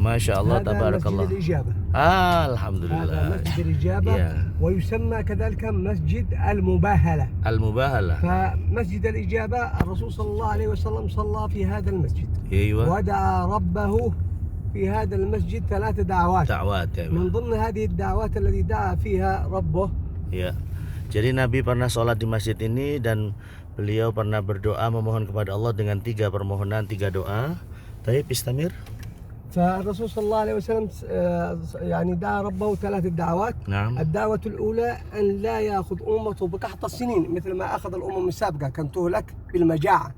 Masya Allah, هذا tabarakallah. مسجد الإجابة. هذا Alhamdulillah. مسجد الإجابة. Ya. ويسمى كذلك مسجد المباهلة. Al-Mubahalah. فمسجد الإجابة الرسول صلى الله عليه وسلم صلى في هذا المسجد Iya. ودعا ربه في هذا المسجد 3 دعوات. Da'wat ya. من ضمن هذه الدعوات التي دعا فيها ربه Ya. Jadi Nabi pernah sholat di masjid ini dan beliau pernah berdoa memohon kepada Allah dengan 3 permohonan, 3 doa. Taib istamir. فالرسول صلى الله عليه وسلم يعني دعا ربه 3 دعوات. نعم. الدعوة الأولى أن لا يأخذ أمته بقحط السنين مثل ما أخذ الأمم السابقة كان تهلك بالمجاعة.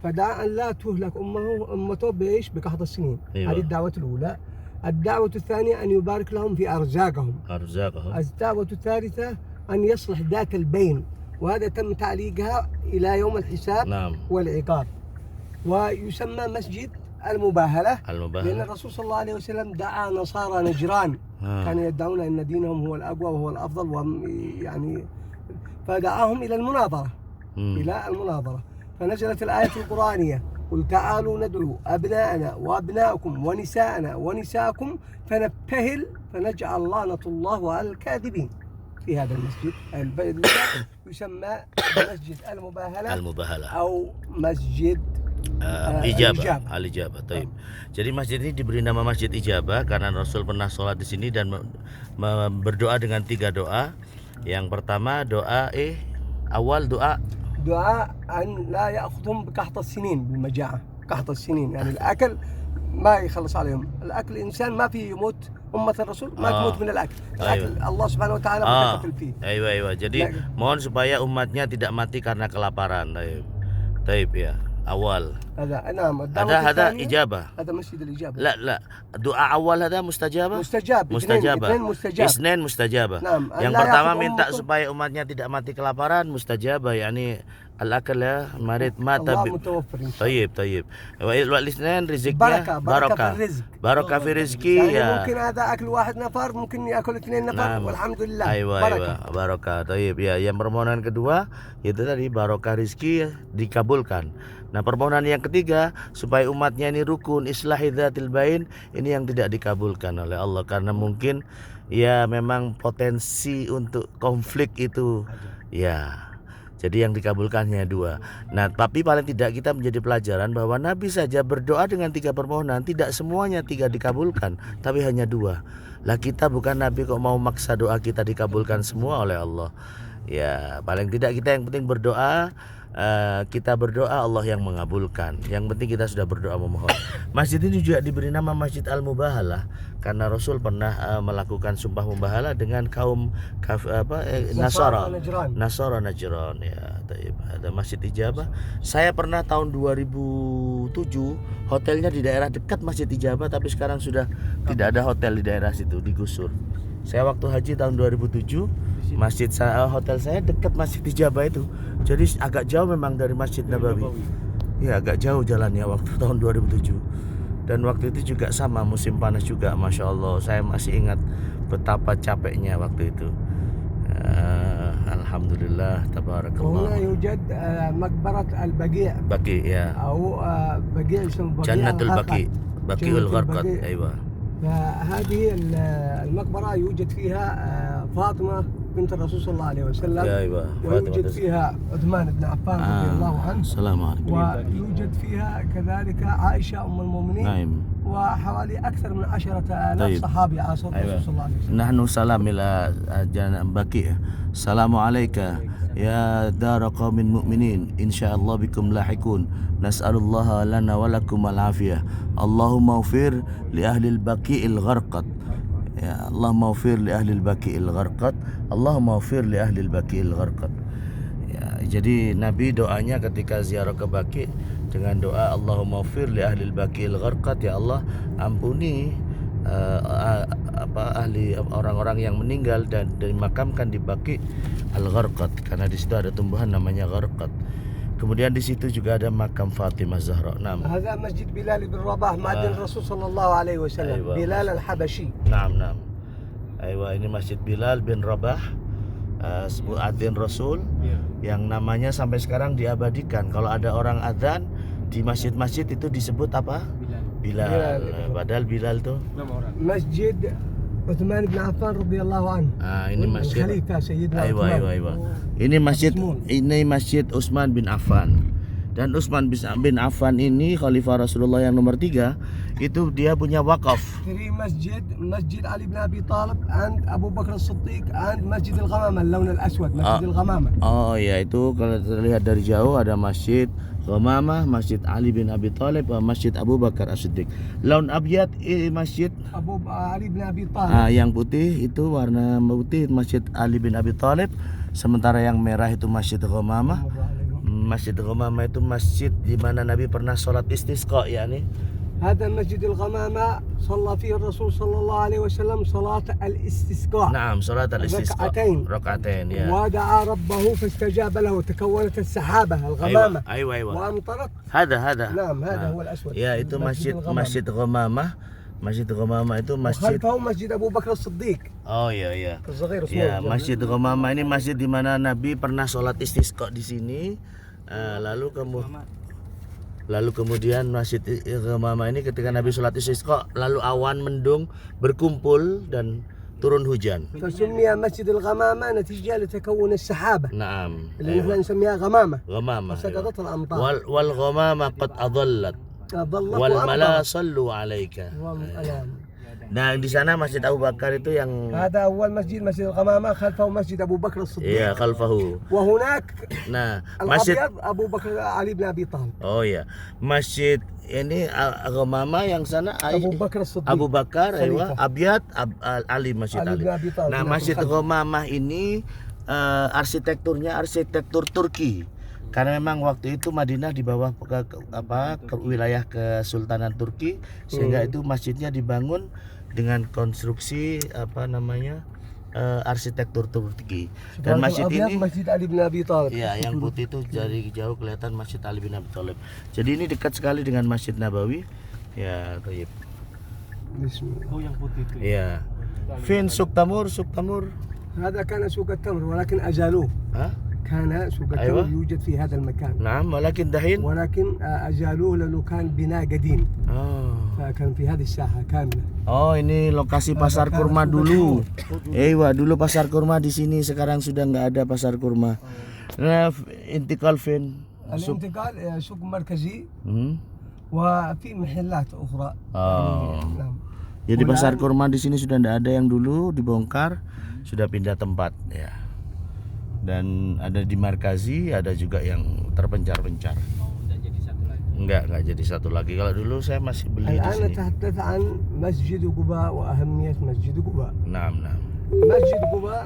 فدعا أن لا تهلك أمته بإيش؟ بقحط السنين. أيوة. هذه الدعوة الأولى. الدعوة الثانية أن يبارك لهم في أرزاقهم. الدعوة الثالثة أن يصلح ذات البين، وهذا تم تعليقها إلى يوم الحساب. نعم. والعقاب. ويسمى مسجد المباهلة. لأن Al-Mubahalah. الرسول صلى الله عليه وسلم دعا نصارى نجران كانوا يدعون أن دينهم هو الأقوى وهو الأفضل يعني فدعاهم إلى المناظرة. إلى المناظرة فنزلت الآية القرآنية قل تعالوا ندعو أبناءنا وأبناءكم ونساءنا ونساءكم فنبتهل فنجعل لعنة الله على الكاذبين. في هذا المسجد يسمى مسجد المباهلة أو مسجid Ijabah, Al-Ijabah. Taib. Jadi masjid ini diberi nama Masjid Ijabah karena Rasul pernah sholat di sini dan berdoa dengan 3 doa. Yang pertama doa awal doa أن لا يأخذهم بقحط السنين بالمجاعة. قحط السنين يعني الأكل ما يخلص عليهم. الأكل الإنسان ما فيه يموت. أمة الرسول ما تموت من الأكل. Allah Subhanahu Wa Taala mutakaffil fihi. Aywa. Jadi mohon supaya umatnya tidak mati karena kelaparan. Taib ya. Awal. Ada ijabah. هذا مسجد الإجابة. لا doa awal ada mustajabah. Mustajab. Isnin mustajabah. Yang pertama minta supaya umatnya tidak mati kelaparan, mustajabah yakni al-akal ya marid mata. Tayyib. Wal isnin rizqnya barakah. Barakah fi rizqi ya. Mungkin ada akal واحد نفر ممكن يأكل 2 نفر والحمدلillah. Barakah. Tayyib ya. Yang permohonan kedua itu tadi barakah rizki dikabulkan. Nah, permohonan yang ketiga supaya umatnya ini rukun islahi dzatil bain, ini yang tidak dikabulkan oleh Allah karena mungkin ya memang potensi untuk konflik itu ya. Jadi yang dikabulkannya 2. Nah, tapi paling tidak kita menjadi pelajaran bahwa Nabi saja berdoa dengan 3 permohonan, tidak semuanya 3 dikabulkan, tapi hanya 2. Lah kita bukan Nabi kok mau maksa doa kita dikabulkan semua oleh Allah. Ya, paling tidak kita yang penting berdoa. Kita berdoa Allah yang mengabulkan. Yang penting kita sudah berdoa memohon. Masjid ini juga diberi nama Masjid Al-Mubahalah karena Rasul pernah melakukan sumpah mubahalah dengan kaum Nasara Najran ya. Ada Masjid Ijabah. Saya pernah tahun 2007 hotelnya di daerah dekat Masjid Ijabah, tapi sekarang sudah tidak ada hotel di daerah situ, digusur. Saya waktu haji tahun 2007 hotel saya dekat Masjid Ijabah itu. Jadi agak jauh memang dari Masjid Nabawi. Ya agak jauh jalannya waktu tahun 2007. Dan waktu itu juga sama musim panas juga, Masya Allah. Saya masih ingat betapa capeknya waktu itu. Alhamdulillah, tabarakallah. Huna yujad maqbarat al-Baqi'. Baqi ya. Atau Baqi' اسمه Baqi' Jannatul Baqi'. Baqi'ul Gharqad. Aywa. فهذه المقبرة يوجد فيها فاطمة بنت الرسول صلى الله عليه وسلم. أيوة. ويوجد فيها عثمان بن عفان رضي الله عنه. السلام عليكم. ويوجد فيها كذلك عائشة أم المؤمنين. نعم. وحوالي أكثر من 10,000 صحابي عاصر الرسول صلى الله عليه وسلم. نحن سلام إلى بقيع. السلام عليك يا دار قوم مؤمنين إن شاء الله بكم لاحقون نسأل الله لنا ولكم العافية اللهم اغفر لأهل البقيع الغرقد يا اللهم اغفر لأهل البقيع الغرقد اللهم اغفir li ahli al-Baqi' al-Gharqad. Ya, jadi Nabi doanya ketika ziarah ke Baqi' dengan doa Allahumma ighfir li ahli al-Baqi' al-Gharqad, ya Allah ampuni ahli orang-orang yang meninggal dan dimakamkan di Baqi' al-Gharqad karena di situ ada tumbuhan namanya gharqad. Kemudian di situ juga ada makam Fatimah Zahra. Naam. Hadza Masjid Bilal bin Rabah, muadzin Rasul sallallahu alaihi wasallam. Bilal al-Habashi. Naam. Aywa, ini Masjid Bilal bin Rabah, muadzin Rasul yang namanya sampai sekarang diabadikan. Kalau ada orang adzan di masjid-masjid itu disebut apa? Bilal. Padahal Bilal tuh مسجد عثمان بن عفان رضي الله عنه. ini masjid الخليفة سيدنا Aywa, عثمان. aywa. Ini masjid Utsman bin Affan. Dan Utsman bin Affan ini khalifah Rasulullah yang nomor 3, itu dia punya wakaf. في مسجد علي بن ابي طالب عند ابو بكر الصديق عند مسجد الغمامه اللون الاسود مسجد الغمامه. Oh ya, itu kalau terlihat dari jauh ada masjid Ghamamah, masjid Ali bin Abi Thalib, masjid Abu Bakar As-Siddiq. Laun abyad masjid Ali bin Abi Thalib. Yang putih itu warna putih masjid Ali bin Abi Thalib, sementara yang merah itu masjid Ghamamah. Masjid Ghamamah itu masjid di mana Nabi pernah sholat istisqa, yakni هذا مسجد الغمامة صلى فيه الرسول صلى الله عليه وسلم صلاة الاستسقاء. نعم صلاة الاستسقاء ركعتين يا. ودعا ربه فاستجاب له وتكونت السحابة الغمامة. أيوة وأمطرت. هذا نعم هذا هو الأسود. Ya itu masjid Ghamamah. Masjid Ghamamah itu masjid. وخلفه مسجد أبو بكر الصديق. Oh iya. الصغير اسمه. Ya, Masjid Ghamamah ini masjid di mana Nabi pernah sholat istisqa di sini. Lalu kemudian Masjid Ghamamah ini ketika Nabi sholat istisqa, lalu awan mendung berkumpul dan turun hujan. فسمي مسجد الغمامة نتيجة لتكون السحابة. نعم. اللي نحن نسميها غمامة. غمامة. فسقطت الأمطار. والغمامة قد أضلت. والملا صلوا عليك. Nah di sana Masjid Abu Bakar itu yang هذا أول مسجد الغمامة خلفه مسجid Abu Bakar الصديق. Iya, khalfahu. وهناك Nah, masjid Abu Bakar Ali bin Abi Thalib. Oh ya, masjid ini Ghamamah yang sana Abu Bakar As-Siddiq. Abu Bakar, Abyad Ali Masjid Ali. Nah, Masjid Ghamamah ini arsitekturnya arsitektur Turki. Karena memang waktu itu Madinah di bawah ke wilayah Kesultanan Turki, sehingga itu masjidnya dibangun dengan konstruksi arsitektur Turki. Dan masjid ini Masjid Ali bin Abi Thalib. Ya, yang putih itu dari jauh kelihatan Masjid Ali bin Abi Thalib. Jadi ini dekat sekali dengan Masjid Nabawi. Ya, thayyib. Oh, yang putih itu. Ya. Fin Suq Tamur. هذا كان سوق التمر ولكن أزالوه. كان سوق التمر يوجد في هذا المكان. نعم ولكن دحين أزالوه لأنه كان بناء قديم. فكان في هذه الساحة كاملة. Oh, ini lokasi pasar kurma dulu. Dulu pasar kurma di sini, sekarang sudah nggak ada pasar kurma. Nah, intikal fin. الانتقال سوق مركزي. وفي محلات أخرى. Jadi pasar kurma di sini sudah tidak ada, yang dulu dibongkar, sudah pindah tempat ya. Dan ada di Markazi, ada juga yang terpencar-pencar. Enggak jadi satu lagi. Kalau dulu saya masih beli di sini. نتحدث عن مسجد قباء وأهمية مسجد قباء. نعم. مسجد قباء